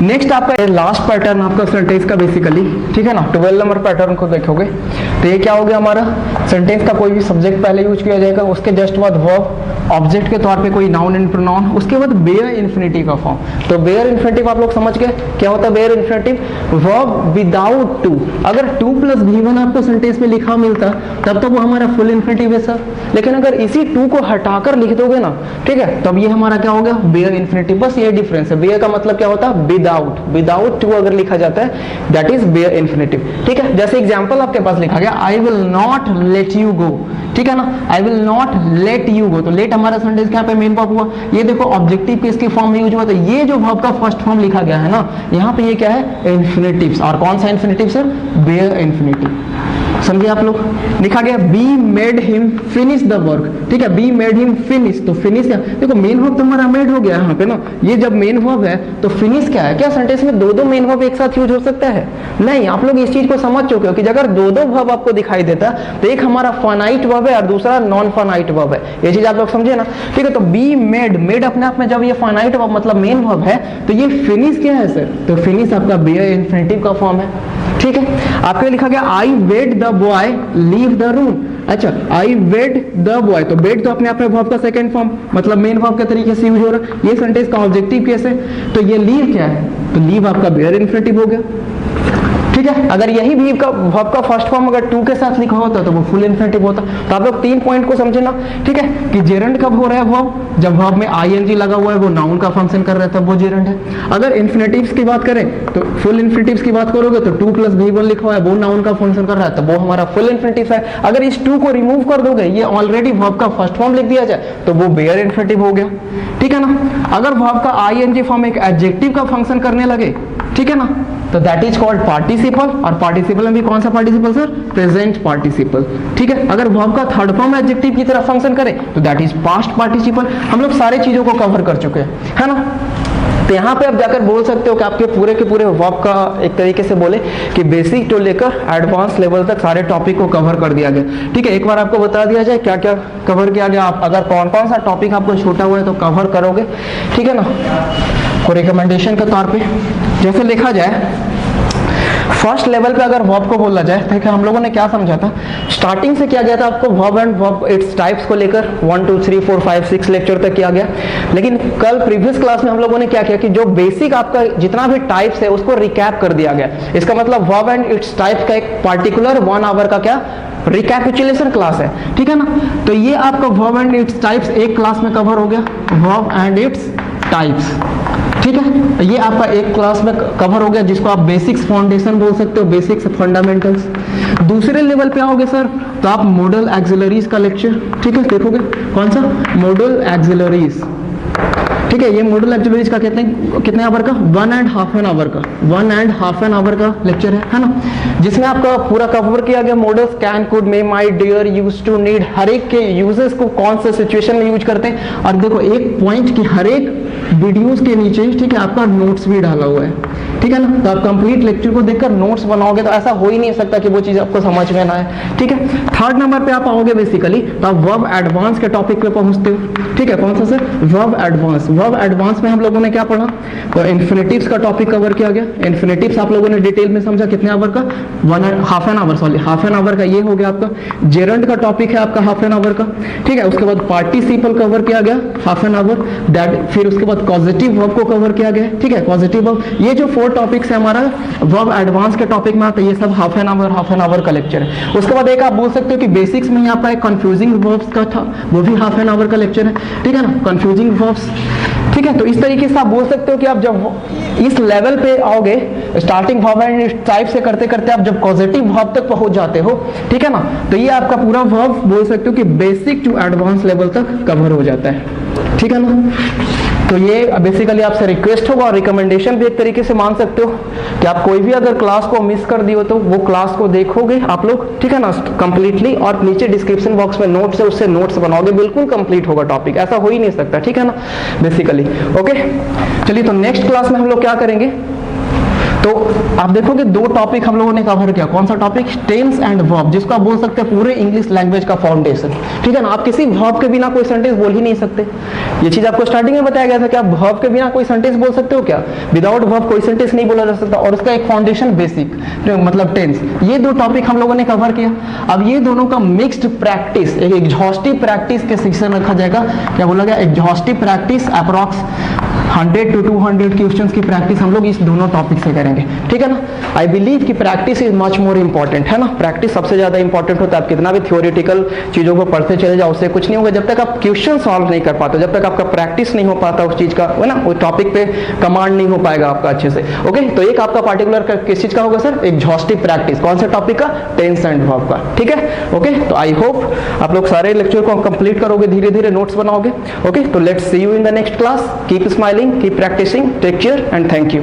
नेक्स्ट आपका लास्ट पैटर्न आपका सेंटेंस का बेसिकली, ठीक है ना, 12 नंबर पैटर्न को देखोगे तो ये क्या हो गया हमारा, सेंटेंस का कोई भी सब्जेक्ट पहले यूज किया जाएगा, उसके जस्ट बाद वर्ब, ऑब्जेक्ट के तौर पे कोई नाउन एंड प्रोनाउन, उसके बाद बेयर इन्फिनिटिव का फॉर्म। तो बेयर इन्फिनिटिव आप लोग समझ गए क्या होता है bare infinitive, verb without to. अगर 2+V1 आपको सेंटेंस में लिखा मिलता तब तो वो हमारा फुल इन्फिनिटिव है सर, लेकिन अगर इसी 2 को हटाकर लिख दोगे ना, ठीक है, तब ये हमारा क्या हो गया, बेयर इन्फिनिटिव। बस ये डिफरेंस है, बेयर का मतलब क्या होता है, विदाउट, विदाउट टू अगर लिखा जाता है दैट इज बेयर इन्फिनिटिव, ठीक है। जैसे एग्जांपल आपके पास लिखा गया I will not let you go, ठीक है ना, I will not let you go, तो लेट हमारा सेंटेंस यहाँ पे मेन वर्ब हुआ, ये देखो ऑब्जेक्टिव के इसके फॉर्म में यूज हुआ, तो ये जो वर्ब का फर्स्ट फॉर्म लिखा गया है ना, यहाँ पे ये क्या है, इन्फिनिटिव्स। और कौन सा इन्फिनिटिव सर, बेयर इन्फिनिटिव, समझिए आप लोग। लिखा गया be made him finish the work, ठीक है, बी मेड हिम फिनिश, तो फिनिश क्या, देखो मेन वर्ब तो हमारा मेड हो गया यहाँ पे ना, ये जब मेन वर्ब है तो फिनिश क्या है, क्या सेंटेंस में दो मेन वर्ब एक साथ यूज हो सकता है, नहीं। आप लोग इस चीज को समझ चुके हो कि अगर दो वर्ब आपको दिखाई देता तो एक हमारा फाइनाइट वर्ब है और दूसरा नॉन फाइनाइट वर्ब है, ये चीज आप लोग समझे ना, ठीक है। तो बी मेड, मेड अपने आप में जब ये फाइनाइट वर्ब मतलब मेन वर्ब है, तो ये फिनिश क्या है सर, तो फिनिश आपका बेयर इन्फिनिटिव का फॉर्म है, ठीक है। आपके लिखा गया I bade the boy leave the room, अच्छा आई वेड द बॉय, तो वेड तो अपने आप में वर्ब का सेकंड फॉर्म मतलब मेन वर्ब के तरीके से यूज हो रहा है, ये सेंटेंस का ऑब्जेक्टिव केस है, तो ये लीव क्या है, तो लीव आपका बेयर इन्फिनिटिव हो गया, ठीक है, अगर यही verb का फर्स्ट फॉर्म अगर टू के साथ लिखा होता तो वो फुल इन्फिनेटिव होता। तो आप लोग 3 पॉइंट को समझे ना, ठीक है, कि जेरंड कब हो रहा है वर्ब, जब वर्ब में आईएनजी लगा हुआ है, वो नाउन का फंक्शन कर रहा है, तब वो जेरंड है। अगर इन्फिनेटिव्स की बात करें तो फुल इन्फिनेटिव्स की बात करोगे तो 2 + V1 लिखा हुआ है, वो नाउन का फंक्शन कर रहा है, तो वो हमारा फुल इन्फिनेटिव है। अगर इस 2 को रिमूव कर दोगे, ये ऑलरेडी वर्ब का फर्स्ट फॉर्म लिख दिया जाए, तो वो बेयर इन्फिनेटिव हो गया, ठीक है ना। अगर वर्ब का आईएनजी फॉर्म एक एडजेक्टिव का फंक्शन करने लगे, ठीक है ना, तो दैट इज कॉल्ड पार्टिसिपल। और पार्टिसिपल में भी कौन सा पार्टिसिपल सर, प्रेजेंट पार्टिसिपल, ठीक है। अगर वर्ब का थर्ड फॉर्म एडजेक्टिव की तरह फंक्शन करे तो दैट इज पास्ट पार्टिसिपल। हम लोग सारे चीजों को कवर कर चुके हैं, है ना। तो यहाँ पे आप जाकर बोल सकते हो कि आपके पूरे के पूरे वर्ब का एक तरीके से बोले कि बेसिक तो लेकर एडवांस लेवल तक सारे टॉपिक को कवर कर दिया गया, ठीक है। एक बार आपको बता दिया जाए क्या क्या कवर किया गया, आप अगर कौन कौन सा टॉपिक आपको छूटा हुआ है तो कवर करोगे, ठीक है ना। को रिकमेंडेशन के तौर पे जैसे लिखा जाए, फर्स्ट लेवल पे अगर वर्ब को बोला जाए, ठीक है, हम लोगों ने क्या समझा था, स्टार्टिंग से किया गया था आपको verb and verb its types को लेकर 1 2 3 4 5 6 लेक्चर तक किया गया। लेकिन कल प्रीवियस क्लास में हम लोगों ने क्या किया कि जो बेसिक आपका जितना भी टाइप्स है उसको रिकैप कर दिया गया। इसका मतलब वर्ब एंड इट्स टाइप्स का एक पार्टिकुलर 1 आवर का क्या रिकैपिचुलेशन क्लास है, ठीक है ना। तो ये आपका वर्ब एंड इट्स टाइप्स एक क्लास में कवर हो गया, वर्ब एंड इट्स टाइप्स, ठीक है। ये आपका एक क्लास में कवर हो गया, जिसको आप बेसिक्स फाउंडेशन बोल सकते हो, बेसिक्स फंडामेंटल्स। दूसरे लेवल पे आओगे सर तो आप मॉडल एक्सिलरीज का लेक्चर, ठीक है, देखोगे कौन सा मॉडल एक्सिलरीज, ठीक है। ये मॉडल एक्सिलरीज का कितने आवर का, 1.5 आवर का, 1.5 आवर का लेक्चर है ना, जिसमें आपका पूरा कवर किया गया modals can, could, may, might, dare, used to, need, हर एक के यूजेस को कौन से सिचुएशन में यूज करते हैं। और देखो एक पॉइंट की हर एक वीडियोस के नीचे, ठीक है, आपका नोट्स भी डाला हुआ है, ठीक है ना। तो आप कंप्लीट लेक्चर को देखकर नोट्स बनाओगे तो ऐसा हो ही नहीं सकता कि वो चीज आपको समझ में ना आए, ठीक है। थर्ड नंबर पे आप आओगे बेसिकली तो आप वर्ब एडवांस के टॉपिक पे पहुंचते हो, ठीक है। कौन सा sir, verb advance. Verb advance में हम लोगों ने क्या पढ़ा, तो इन्फिनेटिव्स का टॉपिक कवर किया गया। इन्फिनेटिव्स आप लोगों ने डिटेल में समझा, कितने आवर का, 1.5 hour, sorry half an hour का। ये हो गया आपका जेरंड का टॉपिक है आपका हाफ एन आवर का, ठीक है। उसके बाद पार्टिसिपल कवर किया गया हाफ एन आवर, दैट फिर उसके बाद पॉजिटिव वर्ब को कवर किया गया, ठीक है, पॉजिटिव वर्ब। ये जो 4 टॉपिक्स है हमारा वर्ब एडवांस के टॉपिक में आते हैं, ये सब हाफ एन आवर का लेक्चर है। उसके बाद एक आप बोल सकते हो कि बेसिक्स में ही आपका एक कंफ्यूजिंग वर्ब्स का था, वो भी हाफ एन आवर का लेक्चर है, ठीक है ना, कंफ्यूजिंग वर्ब्स, ठीक है। तो इस तरीके से आप बोल सकते हो कि आप जब इस लेवल पे आओगे, स्टार्टिंग वर्ब एंड टाइप से करते करते आप जब पॉजिटिव वर्ब तक पहुंच जाते हो, ठीक है ना, तो ये आपका पूरा वर्ब बोल सकते हो कि बेसिक टू एडवांस लेवल तक कवर हो जाता है, ठीक है ना। तो ये बेसिकली आपसे रिक्वेस्ट होगा और रिकमेंडेशन भी एक तरीके से मान सकते हो कि आप कोई भी अगर क्लास को मिस कर दिए हो तो वो क्लास को देखोगे आप लोग, ठीक है ना, कंप्लीटली, और नीचे डिस्क्रिप्शन बॉक्स में नोट्स है, उससे नोट्स बनाओगे, बिल्कुल कंप्लीट होगा टॉपिक, ऐसा हो ही नहीं सकता, ठीक है ना, बेसिकली। ओके, चलिए तो नेक्स्ट क्लास में हम लोग क्या करेंगे, तो आप देखोगे 2 टॉपिक हम लोगों ने कवर किया। कौन सा टॉपिक, टेंस एंड वर्ब, जिसको आप बोल सकते हैं पूरे इंग्लिश लैंग्वेज का फाउंडेशन, ठीक है ना। आप किसी वर्ब के बिना कोई सेंटेंस बोल ही नहीं सकते। ये चीज आपको स्टार्टिंग में बताया गया था कि आप वर्ब के बिना कोई सेंटेंस बोल सकते हो क्या, विदाउट वर्ब कोई सेंटेंस नहीं बोला जा सकता, और उसका एक फाउंडेशन बेसिक मतलब टेंस। ये 2 टॉपिक हम लोगों ने कवर किया। अब ये दोनों का मिक्स्ड प्रैक्टिस, एक एग्जॉस्टिव प्रैक्टिस के सेक्शन रखा जाएगा। क्या बोला गया, exhaustive practice, approx 100 to 200 questions की प्रैक्टिस हम लोग इस दोनों टॉपिक से करेंगे, ठीक है ना। आई बिलीव कि practice is much more important, है ना। प्रैक्टिस सबसे ज्यादा इंपॉर्टेंट होता है। आप कितना भी थ्योरेटिकल चीजों को पढ़ते चले जाओ, उससे कुछ नहीं होगा जब तक आप क्वेश्चन सॉल्व नहीं कर पाते, जब तक आपका प्रैक्टिस नहीं हो पाता उस चीज का, है ना, उस टॉपिक पे कमांड नहीं हो पाएगा आपका अच्छे से। ओके, तो एक आपका पार्टिकुलर किस चीज का होगा सर, एग्जॉस्टिव प्रैक्टिस। कौन सा टॉपिक का, टेंस एंड वर्ब का, ठीक है। ओके, तो आई होप आप लोग सारे लेक्चर को कंप्लीट करोगे, धीरे धीरे नोट्स बनाओगे। ओके, तो let's see you in the next class. Keep smiling, keep practising, take care and thank you.